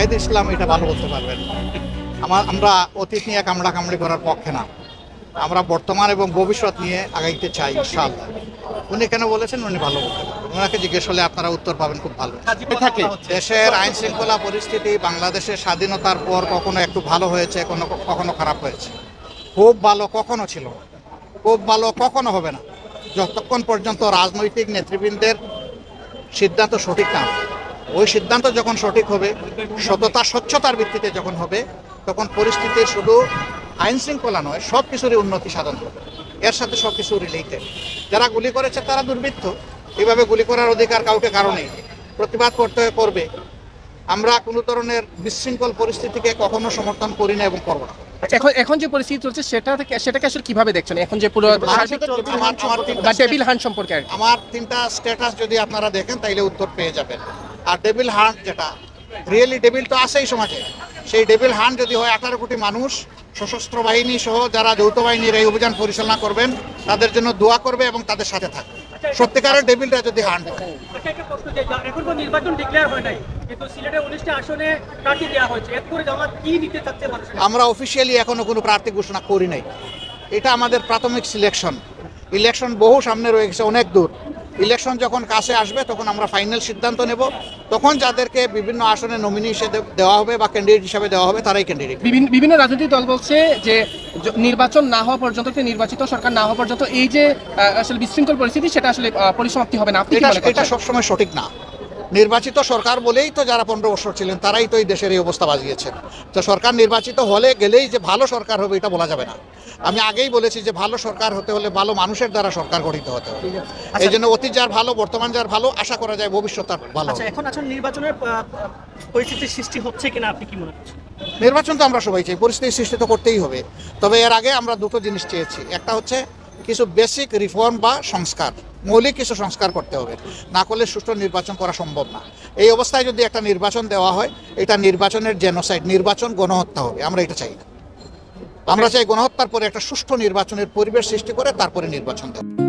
জাহিদ ইসলাম এটা ভালো বলতে পারবেন। আমরা অতীত নিয়ে কামড়াকামড়ি করার পক্ষে না, আমরা বর্তমান এবং ভবিষ্যৎ নিয়ে আগাইতে চাই ইনশাআল্লাহ। উনি কেন বলেছেন উনি ভালো বলতে পারবেন, ওনাকে জিজ্ঞেস করলে আপনারা উত্তর পাবেন খুব ভালো। দেশের আইন শৃঙ্খলা পরিস্থিতি বাংলাদেশের স্বাধীনতার পর কখনো একটু ভালো হয়েছে, কখনো খারাপ হয়েছে। খুব ভালো কখনো ছিল, খুব ভালো কখনো হবে না যতক্ষণ পর্যন্ত রাজনৈতিক নেতৃবৃন্দের সিদ্ধান্ত সঠিক না হবে। ওই সিদ্ধান্ত যখন সঠিক হবে, সততা স্বচ্ছতার ভিত্তিতে যখন হবে, তখন পরিস্থিতির শুধু আইন শৃঙ্খলা নয়, সব কিছুরই উন্নতি সাধন হবে। এর সাথে সব কিছু রিলেটেড। যারা গুলি করেছে তারা দুর্বৃত্ত, এইভাবে গুলি করার অধিকার কাউকে কারণে প্রতিবাদ করবে। আমরা কোনো ধরনের বিশৃঙ্খল পরিস্থিতিকে কখনো সমর্থন করি না এবং করবো না। এখন যে পরিস্থিতি চলছে সেটাকে আসলে কিভাবে দেখছেন? এখন যে পুরো ডেভিল হান্ট সম্পর্কে আমার 3টা স্ট্যাটাস যদি আপনারা দেখেন তাইলে উত্তর পেয়ে যাবেন। আর ডেভিল হান্ট যেটা রিয়েলি ডেভিল তো আছেই সমাজে, সেই ডেভিল হান্ট যদি হয় 18 কোটি মানুষ সশস্ত্র বাহিনী সহ যারা যৌথ বাহিনীর এই অভিযান পরিচালনা করবেন তাদের জন্য দোয়া করবে এবং তাদের সাথে থাকবে। সত্যিকারের ডেভিলটা যদি হান্ট হয়। এখন তো নির্বাচন ডিক্লেয়ার হয় নাই, কিন্তু সিলেটে 19টা আসনে প্রার্থী দেওয়া হয়েছে, এত করে জামাত কি নিতে চাচ্ছে মানুষ? আমরা অফিসিয়ালি এখনো কোনো প্রার্থী ঘোষণা করি নাই। এটা আমাদের প্রাথমিক সিলেকশন। ইলেকশন বহু সামনে রয়ে গেছে, অনেক দূর। ইলেকশন যখন কাছে আসবে তখন আমরা ফাইনাল সিদ্ধান্ত নেব। তখন যাদেরকে বিভিন্ন আসনে নমিনি হিসেবে দেওয়া হবে বা ক্যান্ডিডেট হিসেবে দেওয়া হবে তারাই ক্যান্ডিডেট। বিভিন্ন রাজনৈতিক দল বলছে যে নির্বাচন না হওয়া পর্যন্ত, নির্বাচিত সরকার না হওয়া পর্যন্ত এই যে আসলে বিশৃঙ্খল পরিস্থিতি সেটা আসলে পরিসমাপ্তি হবে না। এটা সবসময় সঠিক না। নির্বাচিত সরকার বলেই তো যারা 15 বছর ছিলেন তারাই তো এই দেশের এই অবস্থা বাজিয়েছেন। তো সরকার নির্বাচিত হলে গেলেই যে ভালো সরকার হবে এটা বলা যাবে না। আমি আগেই বলেছি যে ভালো সরকার হতে হলে ভালো মানুষের দ্বারা সরকার গঠিত হতে হবে। এই জন্য অতীত যার ভালো, বর্তমান যার ভালো, আশা করা যায় ভবিষ্যৎ তার ভালো। এখন নির্বাচনের পরিস্থিতির সৃষ্টি হচ্ছে কিনা আপনি কি মনে করছেন? নির্বাচন তো আমরা সবাই চাই, পরিস্থিতি সৃষ্টি তো করতেই হবে। তবে এর আগে আমরা দুটো জিনিস চেয়েছি। একটা হচ্ছে কিছু বেসিক রিফর্ম বা সংস্কার, মৌলিক কিছু সংস্কার করতে হবে, না করলে সুষ্ঠু নির্বাচন করা সম্ভব না। এই অবস্থায় যদি একটা নির্বাচন দেওয়া হয়, এটা নির্বাচনের জেনোসাইড, নির্বাচন গণহত্যা হবে। আমরা এটা চাই না। আমরা চাই গণহত্যার পরে একটা সুষ্ঠু নির্বাচনের পরিবেশ সৃষ্টি করে তারপরে নির্বাচন দেওয়া।